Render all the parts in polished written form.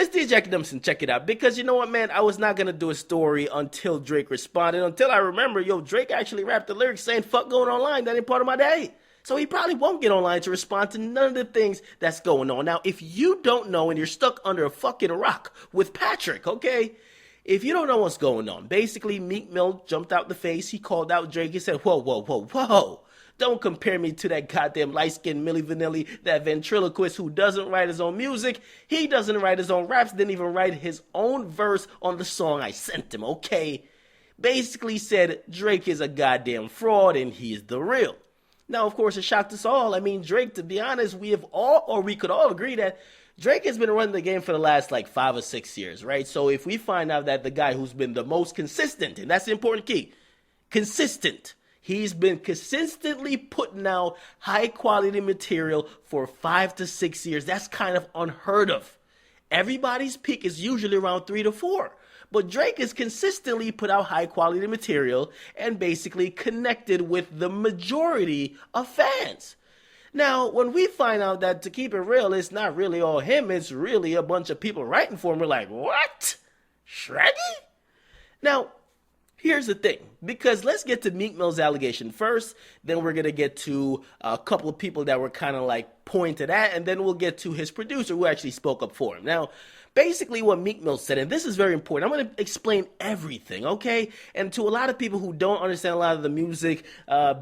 It's DJ Akademiks, check it out. Because you know what, man? I was not going to do a story until Drake responded. Until I remember, Drake actually rapped the lyrics saying, fuck going online. That ain't part of my day. So he probably won't get online to respond to none of the things that's going on. Now, if you don't know and you're stuck under a fucking rock with Patrick, okay? If you don't know what's going on, basically Meek Mill jumped out the face. He called out Drake. He said, whoa, whoa, whoa, whoa. Don't compare me to that goddamn light-skinned Milli Vanilli, that ventriloquist who doesn't write his own music. He doesn't write his own raps, didn't even write his own verse on the song I sent him, okay? Basically said Drake is a goddamn fraud and he's the real. Now, of course, it shocked us all. I mean, Drake, to be honest, we could all agree that Drake has been running the game for the last 5 or 6 years, right? So if we find out that the guy who's been the most consistent, and that's the important key, consistent, he's been consistently putting out high quality material for 5 to 6 years. That's kind of unheard of. Everybody's peak is usually around 3 to 4. But Drake has consistently put out high quality material and basically connected with the majority of fans. Now, when we find out that, to keep it real, it's not really all him, it's really a bunch of people writing for him, we're like, what? Shreddy? Now, here's the thing, because let's get to Meek Mill's allegation first, then we're going to get to a couple of people that were kind of pointed at, and then we'll get to his producer who actually spoke up for him. Now, basically what Meek Mill said, and this is very important, I'm going to explain everything, okay? And to a lot of people who don't understand a lot of the music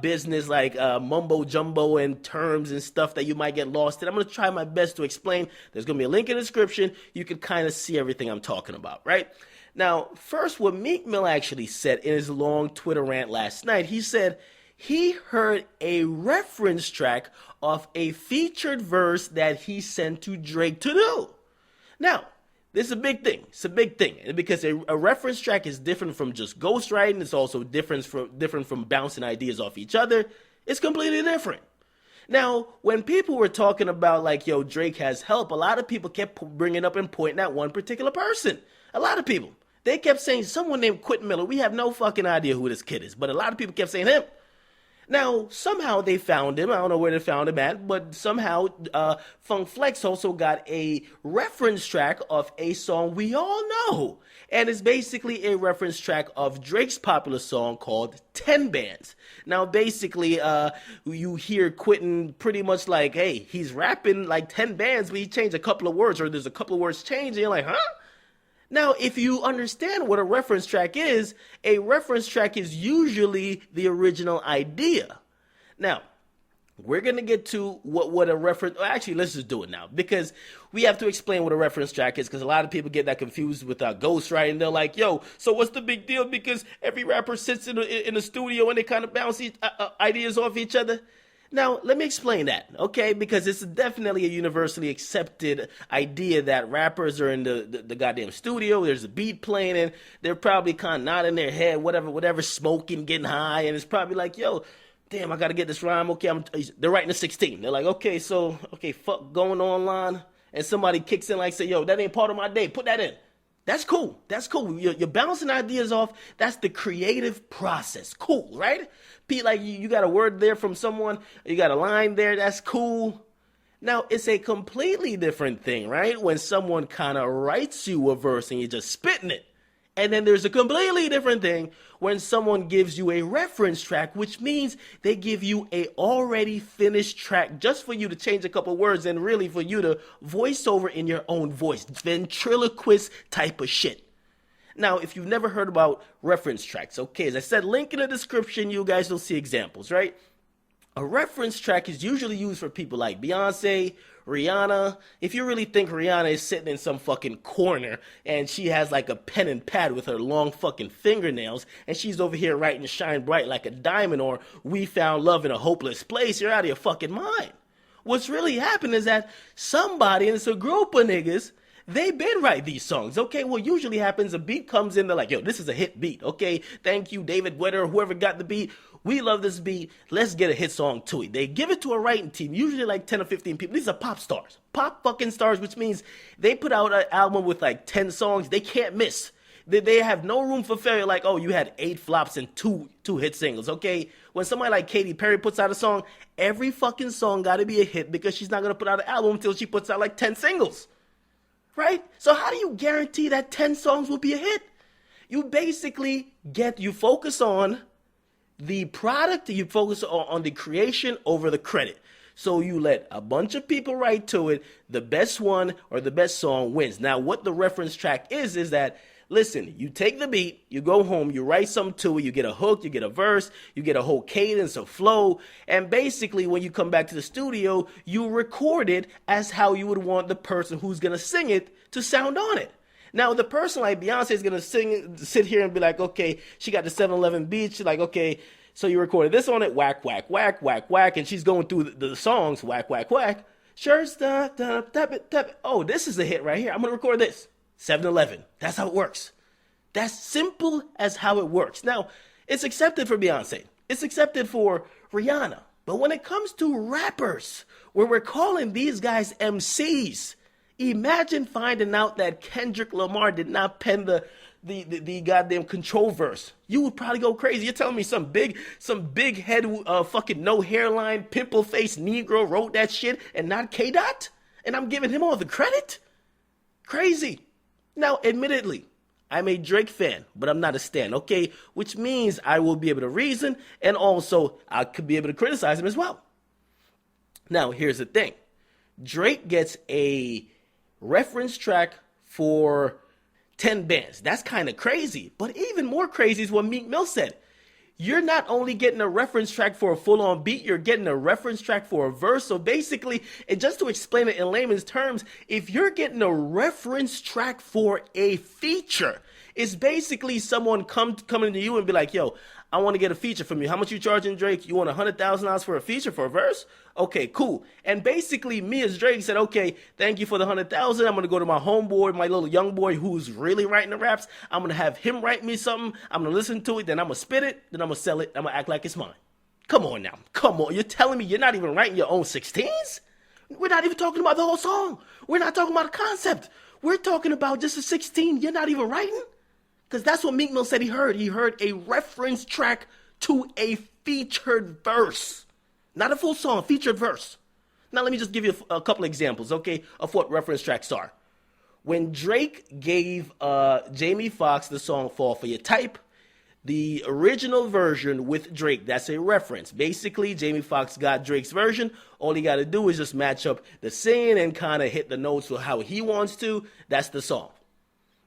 business, mumbo jumbo and terms and stuff that you might get lost in, I'm going to try my best to explain. There's going to be a link in the description. You can kind of see everything I'm talking about, right? Now, first, what Meek Mill actually said in his long Twitter rant last night, he said he heard a reference track of a featured verse that he sent to Drake to do. Now, this is a big thing. It's a big thing. Because a reference track is different from just ghostwriting. It's also different from bouncing ideas off each other. It's completely different. Now, when people were talking about Drake has help, a lot of people kept bringing up and pointing at one particular person. A lot of people. They kept saying someone named Quentin Miller. We have no fucking idea who this kid is, but a lot of people kept saying him. Now, somehow they found him. I don't know where they found him at, but somehow Funk Flex also got a reference track of a song we all know. And it's basically a reference track of Drake's popular song called 10 Bands. Now, basically, you hear Quentin pretty much hey, he's rapping 10 bands, but he changed a couple of words, or there's a couple of words changed, and you're like, huh? Now, if you understand what a reference track is usually the original idea. Now, we're going to get to what a reference... Actually, let's just do it now, because we have to explain what a reference track is, because a lot of people get that confused with ghostwriting. They're like, yo, so what's the big deal? Because every rapper sits in a studio and they kind of bounce ideas off each other. Now, let me explain that, okay? Because it's definitely a universally accepted idea that rappers are in the goddamn studio, there's a beat playing, and they're probably kind of nodding their head, whatever, smoking, getting high, and it's probably like, yo, damn, I gotta get this rhyme, okay, they're writing a 16. They're like, okay, fuck going online, and somebody kicks in say, yo, that ain't part of my day, put that in. That's cool. You're bouncing ideas off. That's the creative process. Cool, right? Pete, you got a word there from someone. You got a line there. That's cool. Now, it's a completely different thing, right? When someone kind of writes you a verse and you're just spitting it. And then there's a completely different thing when someone gives you a reference track, which means they give you a already finished track just for you to change a couple words and really for you to voice over in your own voice. Ventriloquist type of shit. Now, if you've never heard about reference tracks, okay, as I said, link in the description, you guys will see examples, right? A reference track is usually used for people like Beyonce, Rihanna. If you really think Rihanna is sitting in some fucking corner and she has a pen and pad with her long fucking fingernails and she's over here writing Shine Bright like a diamond or We Found Love in a Hopeless Place, you're out of your fucking mind. What's really happened is that somebody, and it's a group of niggas, they been write these songs, okay? What usually happens, a beat comes in, they're like, yo, this is a hit beat, okay? Thank you, David Wetter, whoever got the beat. We love this beat. Let's get a hit song to it. They give it to a writing team, usually 10 or 15 people. These are pop stars. Pop fucking stars, which means they put out an album with 10 songs. They can't miss. They have no room for failure. Oh, you had 8 flops and two hit singles, okay? When somebody like Katy Perry puts out a song, every fucking song got to be a hit because she's not going to put out an album until she puts out 10 singles. right? So how do you guarantee that 10 songs will be a hit? You basically you focus on the product, you focus on the creation over the credit. So you let a bunch of people write to it, the best one or the best song wins. Now, what the reference track is that, listen, you take the beat, you go home, you write something to it, you get a hook, you get a verse, you get a whole cadence, a flow, and basically when you come back to the studio, you record it as how you would want the person who's going to sing it to sound on it. Now, the person like Beyonce is going to sit here and be like, okay, she got the 7-Eleven beat. She's like, okay, so you recorded this on it, whack, whack, whack, whack, whack. And she's going through the songs, whack, whack, whack. Sure, tap it, tap it. Oh, this is a hit right here. I'm going to record this. 7-Eleven. That's how it works. That's simple as how it works. Now, it's accepted for Beyonce. It's accepted for Rihanna. But when it comes to rappers, where we're calling these guys MCs, imagine finding out that Kendrick Lamar did not pen the goddamn control verse. You would probably go crazy. You're telling me some big head, fucking no hairline, pimple faced Negro wrote that shit and not K-Dot? And I'm giving him all the credit? Crazy. Now, admittedly, I'm a Drake fan, but I'm not a stan, okay? Which means I will be able to reason, and also I could be able to criticize him as well. Now, here's the thing. Drake gets a reference track for 10 bands. That's kind of crazy. But even more crazy is what Meek Mill said. You're not only getting a reference track for a full-on beat, you're getting a reference track for a verse. So basically, and just to explain it in layman's terms, if you're getting a reference track for a feature, it's basically someone coming to you and be like, yo, I want to get a feature from you. How much you charging, Drake? You want $100,000 for a feature for a verse? Okay, cool. And basically, me as Drake said, okay, thank you for the $100,000. I'm going to go to my homeboy, my little young boy who's really writing the raps. I'm going to have him write me something. I'm going to listen to it. Then I'm going to spit it. Then I'm going to sell it. I'm going to act like it's mine. Come on now. Come on. You're telling me you're not even writing your own 16s? We're not even talking about the whole song. We're not talking about a concept. We're talking about just a 16 you're not even writing? Because that's what Meek Mill said he heard. He heard a reference track to a featured verse. Not a full song, featured verse. Now let me just give you a couple examples, okay, of what reference tracks are. When Drake gave Jamie Foxx the song Fall For Your Type, the original version with Drake, that's a reference. Basically, Jamie Foxx got Drake's version. All he got to do is just match up the singing and kind of hit the notes with how he wants to. That's the song.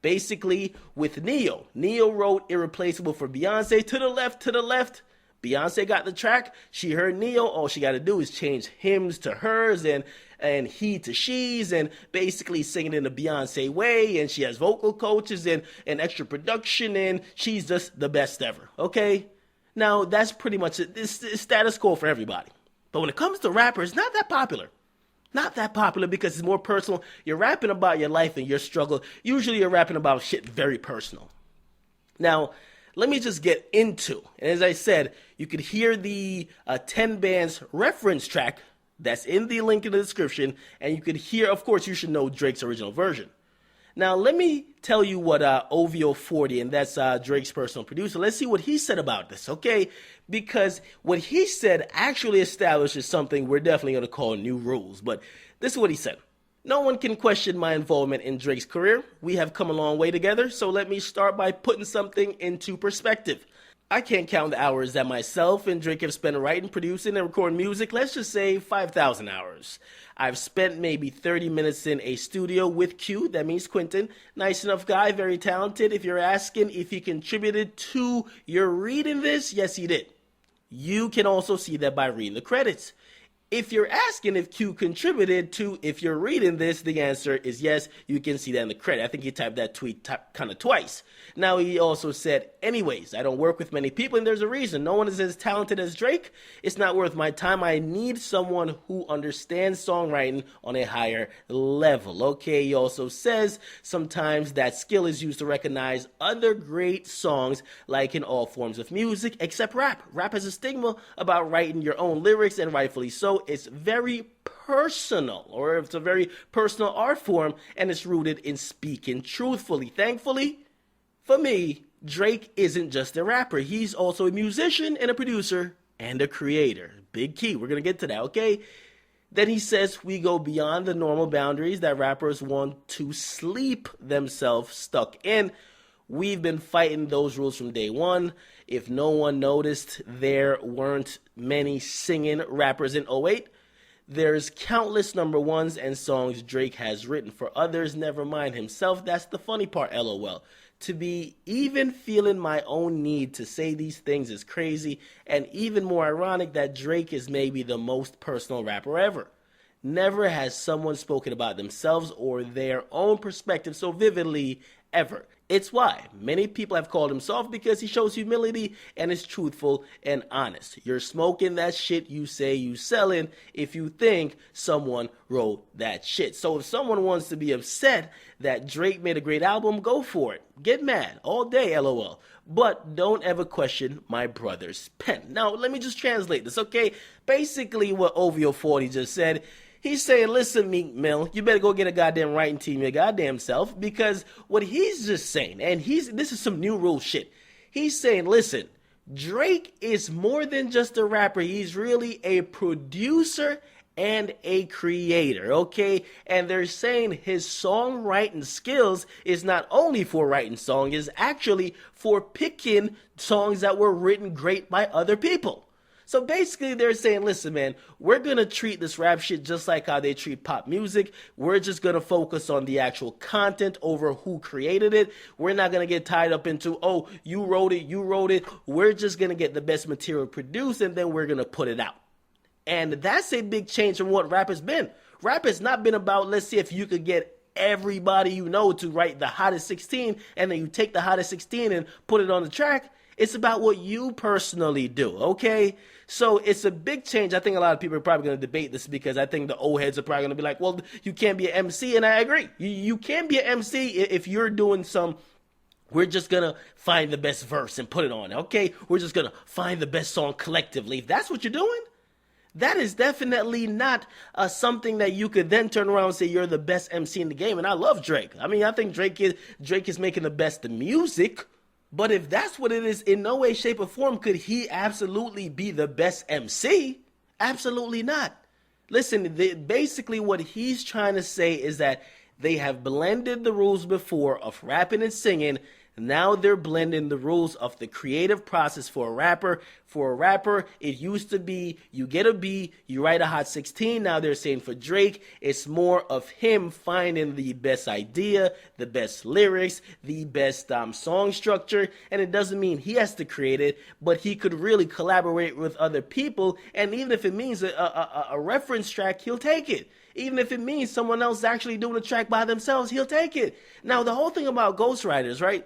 Basically, with Neo wrote Irreplaceable for Beyonce. To the left. Beyonce got the track. She heard Neo. All she got to do is change hims to hers and he to she's and basically sing it in the Beyonce way. And she has vocal coaches and extra production and she's just the best ever. Okay? Now, that's pretty much it. It's status quo for everybody. But when it comes to rappers, not that popular. Not that popular because it's more personal. You're rapping about your life and your struggle. Usually you're rapping about shit very personal. Now, let me just get into, and as I said, you could hear the 10 bands reference track that's in the link in the description, and you could hear, of course, you should know Drake's original version. Now, let me tell you what OVO40, and that's Drake's personal producer, let's see what he said about this, okay? Because what he said actually establishes something we're definitely going to call new rules. But this is what he said. No one can question my involvement in Drake's career. We have come a long way together, so let me start by putting something into perspective. I can't count the hours that myself and Drake have spent writing, producing, and recording music. Let's just say 5,000 hours. I've spent maybe 30 minutes in a studio with Q, that means Quentin. Nice enough guy, very talented. If you're asking if he contributed to your reading this, yes, he did. You can also see that by reading the credits. If you're asking if Q contributed to, if you're reading this, the answer is yes. You can see that in the credit. I think he typed that tweet kind of twice. Now, he also said, anyways, I don't work with many people, and there's a reason. No one is as talented as Drake. It's not worth my time. I need someone who understands songwriting on a higher level. Okay, he also says sometimes that skill is used to recognize other great songs, like in all forms of music, except rap. Rap has a stigma about writing your own lyrics, and rightfully so. It's very personal, or it's a very personal art form, and it's rooted in speaking truthfully. Thankfully, for me, Drake isn't just a rapper. He's also a musician and a producer and a creator. Big key. We're going to get to that, okay? Then he says we go beyond the normal boundaries that rappers want to sleep themselves stuck in. We've been fighting those rules from day one. If no one noticed, there weren't many singing rappers in '08. There's countless number ones and songs Drake has written for others, never mind himself. That's the funny part, LOL. To be even feeling my own need to say these things is crazy, and even more ironic that Drake is maybe the most personal rapper ever. Never has someone spoken about themselves or their own perspective so vividly ever. It's why many people have called him soft, because he shows humility and is truthful and honest. You're smoking that shit you say you selling if you think someone wrote that shit. So if someone wants to be upset that Drake made a great album, go for it. Get mad all day, LOL. But don't ever question my brother's pen. Now, let me just translate this, okay? Basically what OVO 40 just said, he's saying, listen, Meek Mill, you better go get a goddamn writing team your goddamn self, because what he's just saying, and this is some new rule shit. He's saying, listen, Drake is more than just a rapper. He's really a producer and a creator, okay? And they're saying his songwriting skills is not only for writing songs, is actually for picking songs that were written great by other people. So basically they're saying, listen, man, we're going to treat this rap shit just like how they treat pop music. We're just going to focus on the actual content over who created it. We're not going to get tied up into, oh, you wrote it. We're just going to get the best material produced, and then we're going to put it out. And that's a big change from what rap has been. Rap has not been about, let's see if you could get everybody you know to write the hottest 16, and then you take the hottest 16 and put it on the track. It's about what you personally do, okay? So it's a big change. I think a lot of people are probably going to debate this, because I think the old heads are probably going to be like, well, you can't be an MC, and I agree. You can be an MC if you're doing we're just going to find the best verse and put it on, okay? We're just going to find the best song collectively. If that's what you're doing, that is definitely not something that you could then turn around and say you're the best MC in the game. And I love Drake. I mean, I think Drake is making the best music. But if that's what it is, in no way, shape, or form could he absolutely be the best MC. Absolutely not. Listen, basically what he's trying to say is that they have blended the rules before of rapping and singing. Now they're blending the rules of the creative process for a rapper. For a rapper, it used to be you get a beat, you write a hot 16. Now they're saying for Drake, it's more of him finding the best idea, the best lyrics, the best song structure. And it doesn't mean he has to create it, but he could really collaborate with other people. And even if it means a reference track, he'll take it. Even if it means someone else actually doing a track by themselves, he'll take it. Now, the whole thing about ghostwriters, right?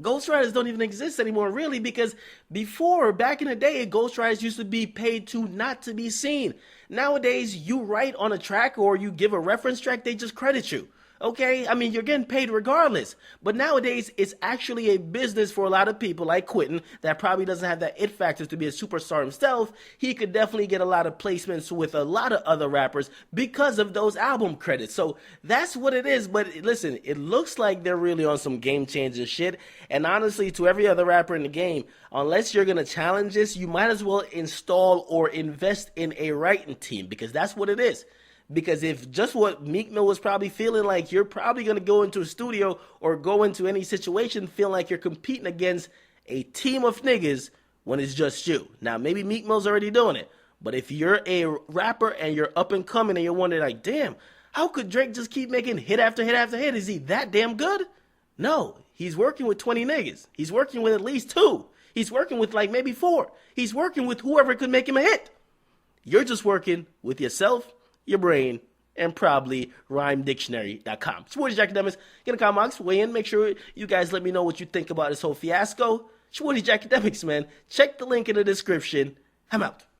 Ghostwriters don't even exist anymore, really, because before, back in the day, ghostwriters used to be paid to not to be seen. Nowadays, you write on a track or you give a reference track, they just credit you. Okay? I mean, you're getting paid regardless. But nowadays, it's actually a business for a lot of people like Quentin that probably doesn't have that it factor to be a superstar himself. He could definitely get a lot of placements with a lot of other rappers because of those album credits. So that's what it is. But listen, it looks like they're really on some game changer shit. And honestly, to every other rapper in the game, unless you're going to challenge this, you might as well install or invest in a writing team, because that's what it is. Because if just what Meek Mill was probably feeling like, you're probably going to go into a studio or go into any situation feeling like you're competing against a team of niggas when it's just you. Now, maybe Meek Mill's already doing it. But if you're a rapper and you're up and coming and you're wondering like, damn, how could Drake just keep making hit after hit after hit? Is he that damn good? No, he's working with 20 niggas. He's working with at least 2. He's working with like maybe 4. He's working with whoever could make him a hit. You're just working with yourself, your brain, and probably rhymedictionary.com. Shorty Academics, get in the comments, weigh in, make sure you guys let me know what you think about this whole fiasco. Shorty Academics, man. Check the link in the description. I'm out.